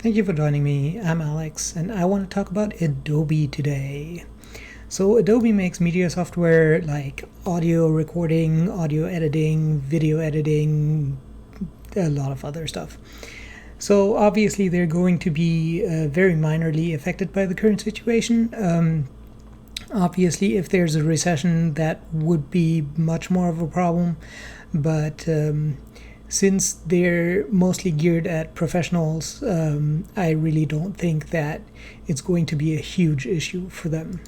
Thank you for joining me. I'm Alex, and I want to talk about Adobe today. So Adobe makes media software like audio recording, audio editing, video editing, a lot of other stuff. So obviously they're going to be very minorly affected by the current situation. Obviously, if there's a recession, that would be much more of a problem, but since they're mostly geared at professionals, I really don't think that it's going to be a huge issue for them.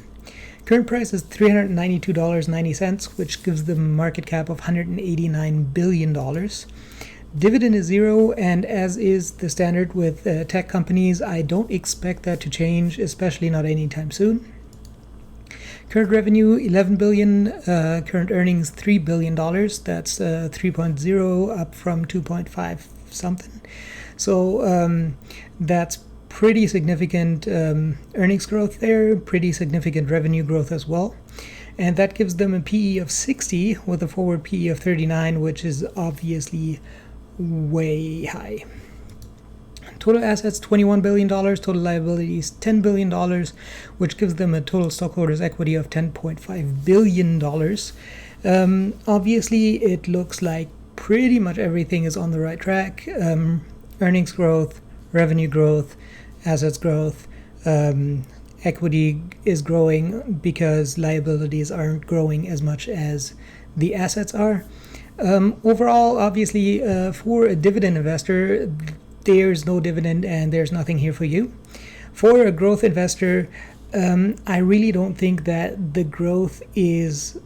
Current price is $392.90, which gives them a market cap of $189 billion. Dividend is zero, and as is the standard with tech companies, I don't expect that to change, especially not anytime soon. Current revenue, $11 billion. Current earnings, $3 billion. That's 3.0 up from 2.5 something. So that's pretty significant earnings growth there, pretty significant revenue growth as well. And that gives them a PE of 60 with a forward PE of 39, which is obviously way high. Total assets, $21 billion. Total liabilities, $10 billion, which gives them a total stockholders' equity of $10.5 billion. Obviously, it looks like pretty much everything is on the right track. Earnings growth, revenue growth, assets growth, equity is growing because liabilities aren't growing as much as the assets are. Overall, obviously, for a dividend investor, there's no dividend and there's nothing here for you. For a growth investor, I really don't think that the growth is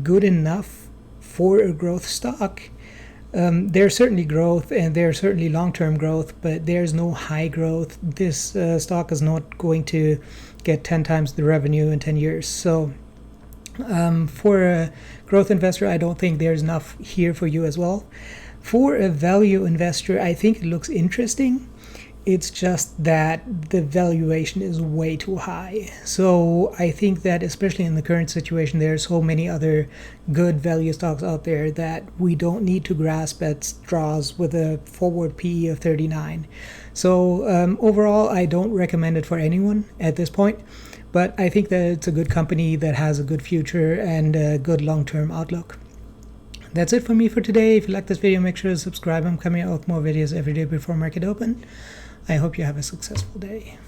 good enough for a growth stock. There's certainly growth and there's certainly long-term growth, but there's no high growth. This stock is not going to get 10 times the revenue in 10 years. So for a growth investor, I don't think there's enough here for you as well. For a value investor, I think it looks interesting. It's just that the valuation is way too high. So I think that especially in the current situation, there are so many other good value stocks out there that we don't need to grasp at straws with a forward PE of 39. So overall, I don't recommend it for anyone at this point. But I think that it's a good company that has a good future and a good long-term outlook. That's it for me for today. If you like this video, make sure to subscribe. I'm coming out with more videos every day before market open. I hope you have a successful day.